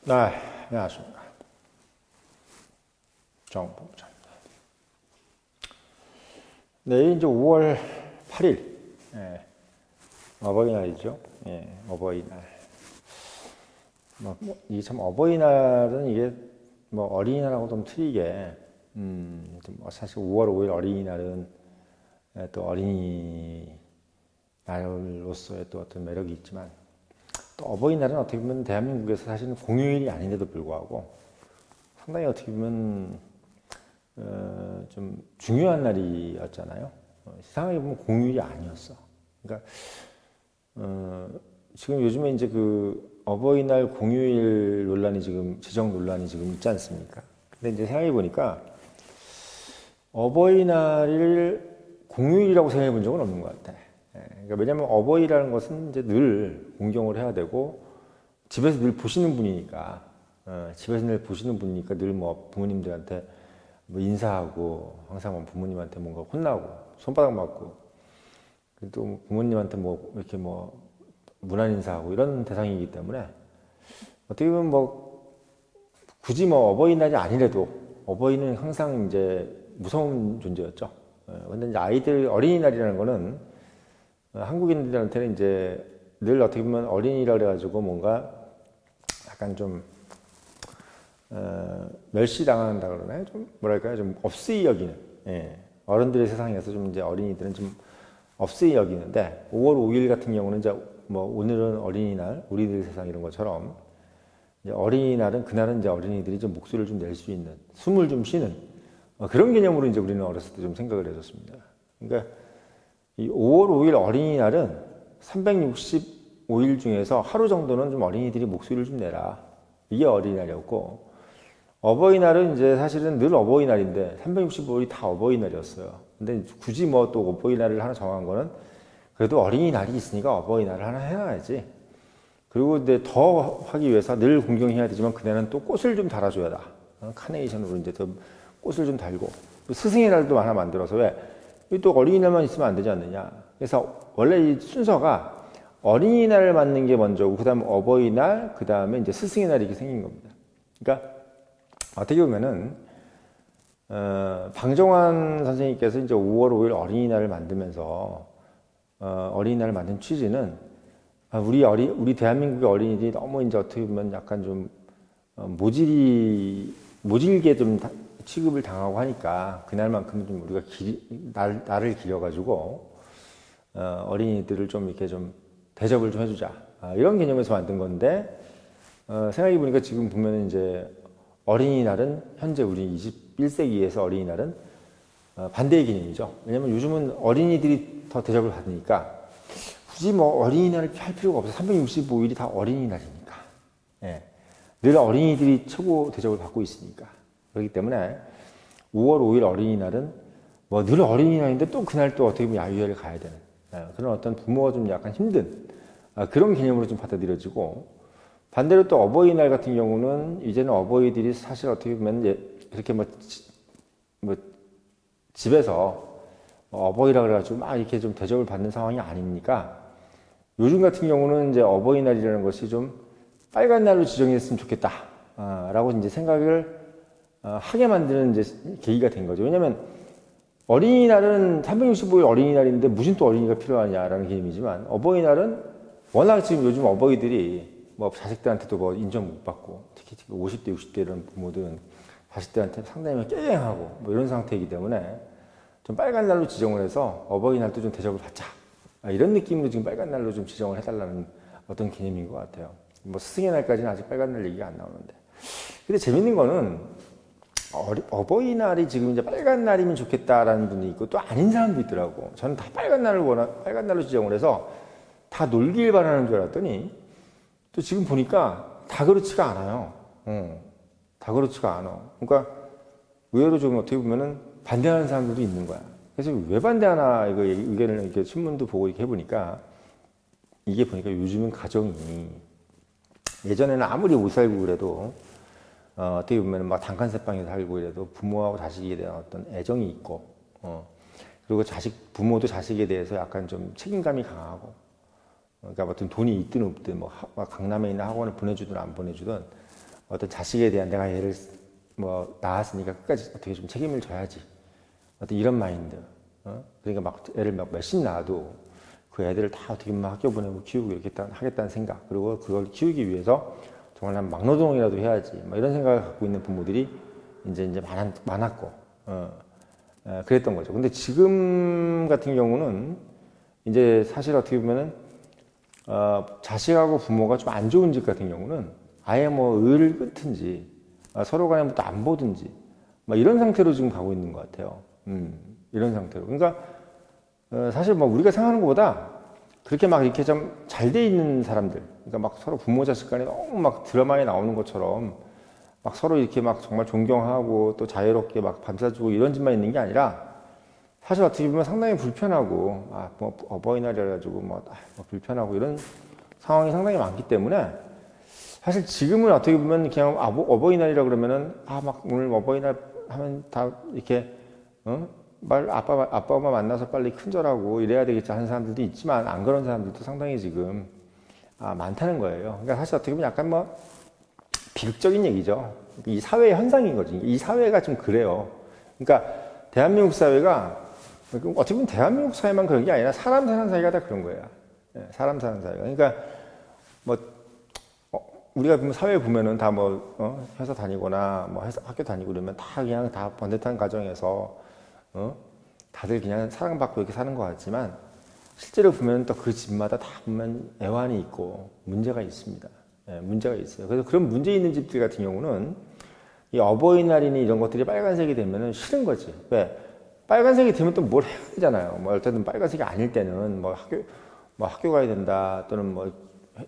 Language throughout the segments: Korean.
네, 안녕하십니까. 정봉자입니다. 내일 이제 5월 8일, 어버이날이죠. 어버이날. 이게 참 어버이날은 이게 뭐 어린이날하고 좀 틀리게, 사실 5월 5일 어린이날은 또 어린이날로서의 또 어떤 매력이 있지만, 또 어버이날은 어떻게 보면 대한민국에서 사실은 공휴일이 아닌데도 불구하고 상당히 어떻게 보면 좀 중요한 날이었잖아요. 세상에 보면 공휴일이 아니었어. 그러니까 지금 요즘에 이제 그 어버이날 공휴일 논란이 지금 지적 논란이 지금 있지 않습니까? 근데 이제 생각해 보니까 어버이날을 공휴일이라고 생각해 본 적은 없는 것 같아. 그러니까 왜냐하면 어버이라는 것은 이제 늘 공경을 해야 되고 집에서 늘 보시는 분이니까 집에서 늘 보시는 분이니까 늘 뭐 부모님들한테 뭐 인사하고 항상 뭐 부모님한테 뭔가 혼나고 손바닥 맞고 또 부모님한테 뭐 이렇게 뭐 문안 인사하고 이런 대상이기 때문에 어떻게 보면 뭐 굳이 뭐 어버이날이 아니래도 어버이는 항상 이제 무서운 존재였죠. 근데 이제 아이들 어린이날이라는 거는 한국인들한테는 이제 늘 어떻게 보면 어린이라 그래가지고 뭔가 약간 좀 멸시당한다 그러나요? 좀 뭐랄까요? 좀 없이 여기는 어른들의 세상에서 좀 이제 어린이들은 좀 없이 여기는데 5월 5일 같은 경우는 이제 뭐 오늘은 어린이날 우리들 세상 이런 것처럼 이제 어린이날은 그날은 이제 어린이들이 좀 목소리를 좀 낼 수 있는 숨을 좀 쉬는 그런 개념으로 이제 우리는 어렸을 때 좀 생각을 해줬습니다. 그러니까 이 5월 5일 어린이날은 365일 중에서 하루 정도는 좀 어린이들이 목소리를 좀 내라. 이게 어린이날이었고, 어버이날은 이제 사실은 늘 어버이날인데, 365일이 다 어버이날이었어요. 근데 굳이 뭐 또 어버이날을 하나 정한 거는, 그래도 어린이날이 있으니까 어버이날을 하나 해놔야지. 그리고 근데 더 하기 위해서 늘 공경해야 되지만, 그날은 또 꽃을 좀 달아줘야 다. 카네이션으로 이제 더 꽃을 좀 달고, 스승의 날도 하나 만들어서 왜? 또 어린이날만 있으면 안 되지 않느냐. 그래서 원래 이 순서가 어린이날을 맞는 게 먼저고, 그 다음 어버이날, 그 다음에 이제 스승의 날이 이렇게 생긴 겁니다. 그러니까 어떻게 보면은, 방정환 선생님께서 이제 5월 5일 어린이날을 만들면서, 어린이날을 만든 취지는, 우리 대한민국의 어린이들이 너무 이제 어떻게 보면 약간 좀, 모질게 좀 취급을 당하고 하니까 그날만큼 좀 우리가 날을 기려가지고 어린이들을 좀 이렇게 좀 대접을 좀 해주자 이런 개념에서 만든 건데 생각해 보니까 지금 보면 이제 어린이날은 현재 우리 21세기에서 어린이날은 반대의 개념이죠. 왜냐면 요즘은 어린이들이 더 대접을 받으니까 굳이 뭐 어린이날을 할 필요가 없어. 365일이 다 어린이날이니까. 늘 어린이들이 최고 대접을 받고 있으니까. 그렇기 때문에 5월 5일 어린이날은 뭐 늘 어린이날인데 또 그날 또 어떻게 보면 야유회를 가야 되는 그런 어떤 부모가 좀 약간 힘든 그런 개념으로 좀 받아들여지고 반대로 또 어버이날 같은 경우는 이제는 어버이들이 사실 어떻게 보면 이렇게 뭐 집에서 어버이라 그래가지고 막 이렇게 좀 대접을 받는 상황이 아니니까 요즘 같은 경우는 이제 어버이날이라는 것이 좀 빨간 날로 지정했으면 좋겠다 라고 이제 생각을 하게 만드는 이제 계기가 된 거죠. 왜냐면 어린이날은 365일 어린이날인데 무슨 또 어린이가 필요하냐라는 개념이지만 어버이날은 워낙 지금 요즘 어버이들이 뭐 자식들한테도 뭐 인정 못 받고 특히 50대, 60대 이런 부모들은 자식들한테 상당히 깨갱하고 뭐 이런 상태이기 때문에 좀 빨간 날로 지정을 해서 어버이날도 좀 대접을 받자. 이런 느낌으로 지금 빨간 날로 좀 지정을 해달라는 어떤 개념인 것 같아요. 뭐 스승의 날까지는 아직 빨간 날 얘기가 안 나오는데. 근데 재밌는 거는 어버이날이 지금 이제 빨간 날이면 좋겠다라는 분이 있고 또 아닌 사람도 있더라고. 저는 다 빨간 날로 지정을 해서 다 놀길 바라는 줄 알았더니 또 지금 보니까 다 그렇지가 않아요. 다 그렇지가 않아. 그러니까 의외로 좀 어떻게 보면은 반대하는 사람들도 있는 거야. 그래서 왜 반대하나 이거 의견을 이렇게 신문도 보고 이렇게 해보니까 이게 보니까 요즘은 가정이 예전에는 아무리 못 살고 그래도 어떻게 보면 막 단칸세방에 살고 이래도 부모하고 자식에 대한 어떤 애정이 있고 그리고 부모도 자식에 대해서 약간 좀 책임감이 강하고 그러니까 어떤 돈이 있든 없든 뭐 강남에 있는 학원을 보내주든 안 보내주든 어떤 자식에 대한 내가 얘를 뭐 낳았으니까 끝까지 어떻게 좀 책임을 져야지. 어떤 이런 마인드. 그러니까 막 애를 막 몇십 낳아도 그 애들을 다 어떻게 보면 학교 보내고 키우고 이렇게 하겠다는 생각. 그리고 그걸 키우기 위해서 정말 난 막노동이라도 해야지. 막 이런 생각을 갖고 있는 부모들이 이제 많았고, 그랬던 거죠. 근데 지금 같은 경우는 이제 사실 어떻게 보면은, 자식하고 부모가 좀 안 좋은 집 같은 경우는 아예 뭐 의를 끊든지, 서로 간에 뭐또 안 보든지, 막 이런 상태로 지금 가고 있는 것 같아요. 이런 상태로. 그러니까, 사실 뭐 우리가 생각하는 것보다 그렇게 막 이렇게 좀 잘 돼 있는 사람들, 그러니까 막 서로 부모 자식 간에 너무 막 드라마에 나오는 것처럼 막 서로 이렇게 막 정말 존경하고 또 자유롭게 막 밤새주고 이런 집만 있는 게 아니라 사실 어떻게 보면 상당히 불편하고, 뭐 어버이날이라 가지고 뭐 불편하고 이런 상황이 상당히 많기 때문에 사실 지금은 어떻게 보면 그냥 어버이날이라 그러면은 막 오늘 어버이날 하면 다 이렇게 아빠 엄마 만나서 빨리 큰절하고 이래야 되겠지 하는 사람들도 있지만 안 그런 사람들도 상당히 지금 많다는 거예요. 그러니까 사실 어떻게 보면 약간 뭐 비극적인 얘기죠. 이 사회의 현상인 거지. 이 사회가 좀 그래요. 그러니까 대한민국 사회가 어떻게 보면 대한민국 사회만 그런 게 아니라 사람 사는 사회가 다 그런 거예요. 사람 사는 사회가. 그러니까 뭐 우리가 사회 보면은 다 뭐 회사 다니거나 뭐 학교 다니고 그러면 다 그냥 다 번듯한 가정에서 다들 그냥 사랑받고 이렇게 사는 것 같지만 실제로 보면 또 그 집마다 다 보면 애환이 있고 문제가 있습니다. 문제가 있어요. 그래서 그런 문제 있는 집들 같은 경우는 이 어버이날이니 이런 것들이 빨간색이 되면은 싫은 거지. 왜? 빨간색이 되면 또 뭘 해야 되잖아요. 뭐 어쨌든 빨간색이 아닐 때는 뭐 학교 가야 된다 또는 뭐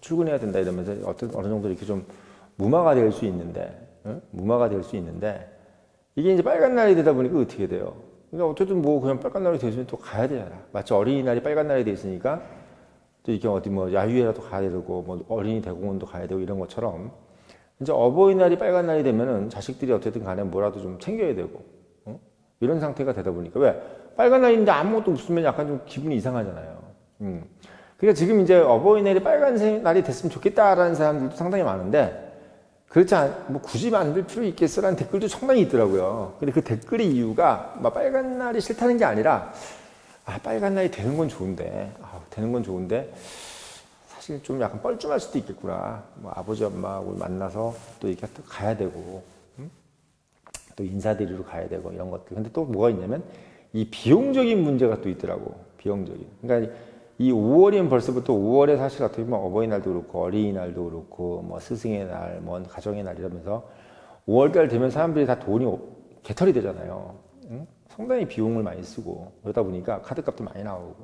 출근해야 된다 이러면서 어느 정도 이렇게 좀 무마가 될 수 있는데, 무마가 될 수 있는데 이게 이제 빨간 날이 되다 보니까 어떻게 돼요? 그러니까 어쨌든 뭐 그냥 빨간 날이 되면 또 가야 되잖아. 마치 어린이날이 빨간 날이 돼 있으니까 또 이렇게 어디 뭐 야유회라도 가야 되고 뭐 어린이 대공원도 가야 되고 이런 것처럼 이제 어버이날이 빨간 날이 되면은 자식들이 어쨌든 간에 뭐라도 좀 챙겨야 되고 이런 상태가 되다 보니까 왜 빨간 날인데 아무것도 없으면 약간 좀 기분이 이상하잖아요. 그러니까 지금 이제 어버이날이 빨간색 날이 됐으면 좋겠다라는 사람들도 상당히 많은데 그렇지 뭐 굳이 만들 필요 있겠어라는 댓글도 상당히 있더라고요. 근데 그 댓글의 이유가 막 빨간 날이 싫다는 게 아니라 빨간 날이 되는 건 좋은데 되는 건 좋은데 사실 좀 약간 뻘쭘할 수도 있겠구나. 뭐 아버지 엄마하고 만나서 또 이렇게 또 가야 되고 또 인사드리러 가야 되고 이런 것들. 근데 또 뭐가 있냐면 이 비용적인 문제가 또 있더라고. 비용적인. 그러니까 이 5월이면 벌써부터 5월에 사실 어떻게 보면 어버이날도 그렇고 어린이날도 그렇고 뭐 스승의 날, 뭐 가정의 날 이러면서 5월달 되면 사람들이 다 돈이 개털이 되잖아요. 상당히 비용을 많이 쓰고 그러다 보니까 카드값도 많이 나오고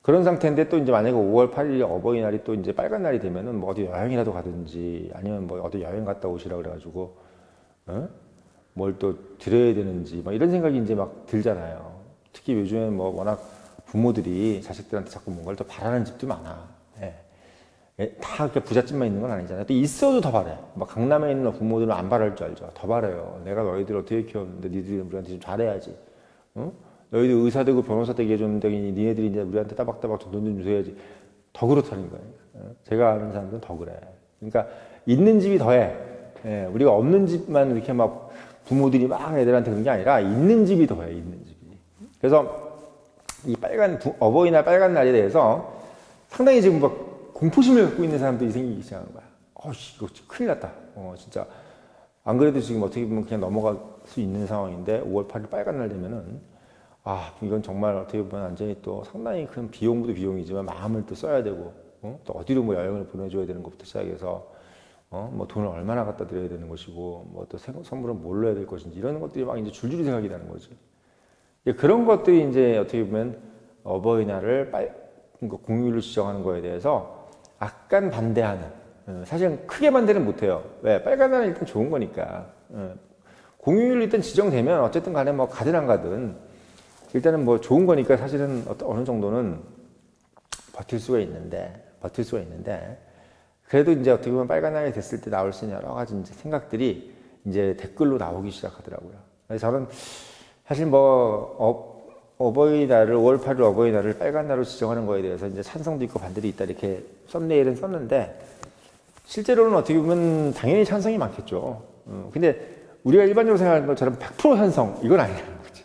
그런 상태인데 또 이제 만약에 5월 8일이 어버이날이 또 이제 빨간 날이 되면은 뭐 어디 여행이라도 가든지 아니면 뭐 어디 여행 갔다 오시라 그래가지고 뭘 또 드려야 되는지 막 이런 생각이 이제 막 들잖아요. 특히 요즘에 뭐 워낙 부모들이 자식들한테 자꾸 뭔가를 또 바라는 집도 많아. 다 그렇게 부잣집만 있는 건 아니잖아요. 또 있어도 더 바래. 막 강남에 있는 부모들은 안 바랄 줄 알죠. 더 바래요. 내가 너희들 어떻게 키웠는데 니들이 우리한테 좀 잘해야지. 너희들 의사 되고 변호사 되게 해줬는데 니네들이 이제 우리한테 따박따박 돈 좀 줘야지. 더 그렇다는 거예요. 제가 아는 사람들은 더 그래. 그러니까 있는 집이 더해. 우리가 없는 집만 이렇게 막 부모들이 막 애들한테 그런 게 아니라 있는 집이 더해. 있는 집이. 그래서 이 어버이날 빨간 날에 대해서 상당히 지금 막 공포심을 갖고 있는 사람들이 생기기 시작하는 거야. 이거 큰일 났다. 진짜. 안 그래도 지금 어떻게 보면 그냥 넘어갈 수 있는 상황인데 5월 8일 빨간 날 되면은 이건 정말 어떻게 보면 완전히 또 상당히 큰 비용도 비용이지만 마음을 또 써야 되고 또 어디로 뭐 여행을 보내줘야 되는 것부터 시작해서 뭐 돈을 얼마나 갖다 드려야 되는 것이고 뭐 또 선물은 뭘로 해야 될 것인지 이런 것들이 막 이제 줄줄이 생각이 나는 거지. 그런 것들이 이제 어떻게 보면 어버이날을 그러니까 공휴일로 지정하는 거에 대해서 약간 반대하는. 사실은 크게 반대는 못해요. 왜? 빨간 날은 일단 좋은 거니까. 공휴일 일단 지정되면 어쨌든 간에 뭐 가든 안 가든 일단은 뭐 좋은 거니까 사실은 어느 정도는 버틸 수가 있는데 그래도 이제 어떻게 보면 빨간 날이 됐을 때 나올 수 있는 여러 가지 이제 생각들이 이제 댓글로 나오기 시작하더라고요. 그래서 저는 사실 뭐 어버이날을 5월 8일 어버이날을 빨간 날로 지정하는 거에 대해서 이제 찬성도 있고 반대도 있다 이렇게 썸네일은 썼는데 실제로는 어떻게 보면 당연히 찬성이 많겠죠. 근데 우리가 일반적으로 생각하는 것처럼 100% 찬성 이건 아니라는 거지.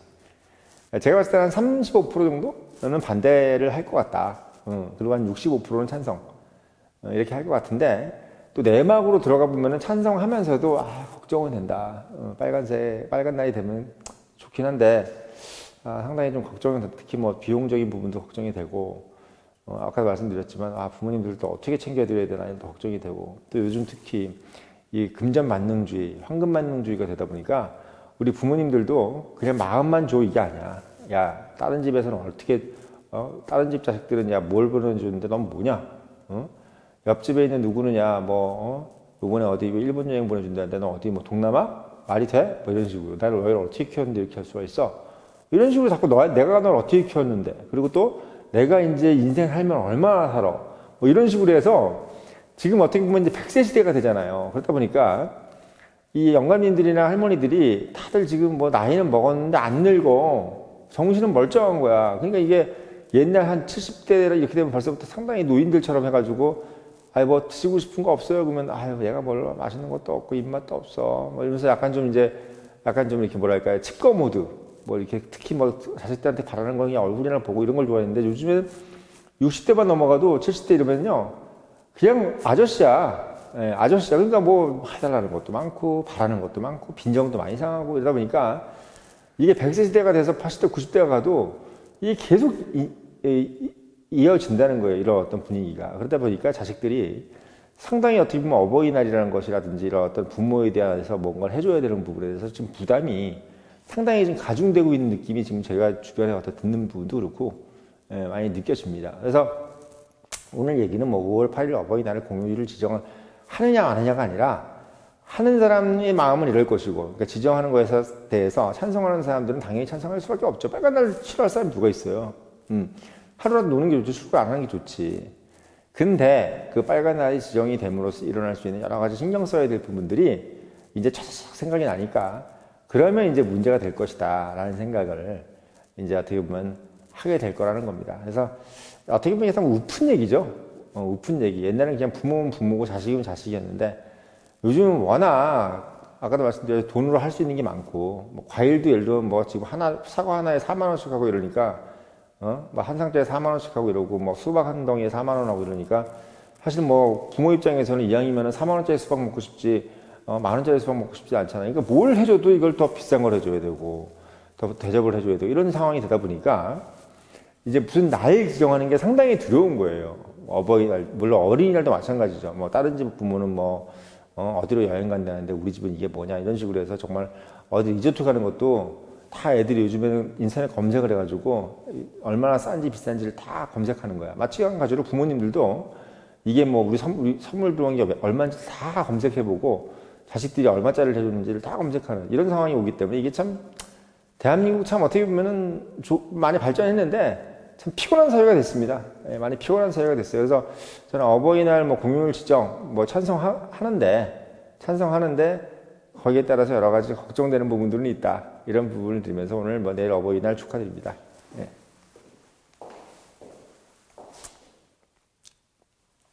제가 봤을 때 한 35% 정도는 반대를 할 것 같다. 그리고 한 65%는 찬성. 이렇게 할 것 같은데 또 내막으로 들어가 보면은 찬성하면서도 걱정은 된다. 빨간 날이 되면 좋긴 한데 상당히 좀 걱정이 된다. 특히 뭐 비용적인 부분도 걱정이 되고 아까도 말씀드렸지만 부모님들도 어떻게 챙겨드려야 되나 또 걱정이 되고 또 요즘 특히 이 금전만능주의, 황금만능주의가 되다 보니까 우리 부모님들도 그냥 마음만 줘 이게 아니야. 야 다른 집에서는 어떻게 다른 집 자식들은 뭘 보내주는데 넌 뭐냐? 옆집에 있는 누구는 요번에 어디 일본 여행 보내준다는데 너 어디 뭐 동남아? 말이 돼? 뭐 이런 식으로 나를 너희를 어떻게 키웠는데 이렇게 할 수가 있어? 이런 식으로 자꾸 내가 널 어떻게 키웠는데 그리고 또 내가 이제 인생 살면 얼마나 살아? 뭐 이런 식으로 해서 지금 어떻게 보면 이제 100세 시대가 되잖아요. 그러다 보니까 이 영감님들이나 할머니들이 다들 지금 뭐 나이는 먹었는데 안 늙어. 정신은 멀쩡한 거야. 그러니까 이게 옛날 한 70대라 이렇게 되면 벌써부터 상당히 노인들처럼 해가지고 뭐 드시고 싶은 거 없어요? 그러면 얘가 뭘 맛있는 것도 없고 입맛도 없어. 뭐 이러면서 약간 좀 이렇게 뭐랄까요? 칩거 모드. 뭐 이렇게 특히 뭐 자식들한테 바라는 건 그냥 얼굴이나 보고 이런 걸 좋아했는데 요즘에는 60대만 넘어가도 70대 이러면요. 그냥 아저씨야. 아저씨야. 그러니까 뭐 해달라는 것도 많고 바라는 것도 많고 빈정도 많이 상하고 이러다 보니까 이게 100세 시대가 돼서 80대, 90대가 가도 이게 계속 이어진다는 거예요. 이런 어떤 분위기가. 그러다 보니까 자식들이 상당히 어떻게 보면 어버이날이라는 것이라든지 이런 어떤 부모에 대해서 뭔가를 해줘야 되는 부분에 대해서 지금 부담이 상당히 좀 가중되고 있는 느낌이 지금 제가 주변에 와서 듣는 부분도 그렇고 많이 느껴집니다. 그래서 오늘 얘기는 뭐 5월 8일 어버이날을 공휴일을 지정을 하느냐 안 하느냐가 아니라 하는 사람의 마음은 이럴 것이고 그러니까 지정하는 것에 대해서 찬성하는 사람들은 당연히 찬성할 수밖에 없죠. 빨간 날 싫어할 사람이 누가 있어요. 하루라도 노는 게 좋지 출근 안 하는 게 좋지. 근데 그 빨간 날이 지정이 됨으로써 일어날 수 있는 여러 가지 신경 써야 될 부분들이 이제 차차차 생각이 나니까 그러면 이제 문제가 될 것이다 라는 생각을 이제 어떻게 보면 하게 될 거라는 겁니다. 그래서 어떻게 보면 참 우픈 얘기죠. 우픈 얘기. 옛날에는 그냥 부모면 부모고 자식이면 자식이었는데 요즘은 워낙 아까도 말씀드렸듯이 돈으로 할 수 있는 게 많고 뭐 과일도 예를 들면 뭐 지금 사과 하나에 4만 원씩 하고 이러니까 뭐 한 상자에 4만 원씩 하고 이러고 뭐 수박 한 덩이에 4만 원 하고 이러니까 사실 뭐 부모 입장에서는 이왕이면 4만 원짜리 수박 먹고 싶지 만 원짜리 수박 먹고 싶지 않잖아요. 그러니까 뭘 해줘도 이걸 더 비싼 걸 해줘야 되고 더 대접을 해줘야 되고 이런 상황이 되다 보니까 이제 무슨 날 지정하는 게 상당히 두려운 거예요. 어버이날, 물론 어린이날도 마찬가지죠. 뭐 다른 집 부모는 뭐 어디로 여행 간다는데 우리 집은 이게 뭐냐 이런 식으로 해서 정말 어디 리조트 가는 것도 다 애들이 요즘에는 인터넷 검색을 해가지고 얼마나 싼지 비싼지를 다 검색하는 거야. 마찬가지로 부모님들도 이게 뭐 우리 선물 들어온 게 얼마인지 다 검색해보고 자식들이 얼마짜리를 해줬는지를 다 검색하는 이런 상황이 오기 때문에 이게 참 대한민국 참 어떻게 보면은 많이 발전했는데 참 피곤한 사회가 됐습니다. 많이 피곤한 사회가 됐어요. 그래서 저는 어버이날 뭐 공휴일 지정 뭐 찬성하는데 거기에 따라서 여러 가지 걱정되는 부분들은 있다. 이런 부분을 드리면서 오늘 뭐 내일 어버이날 축하드립니다. 네.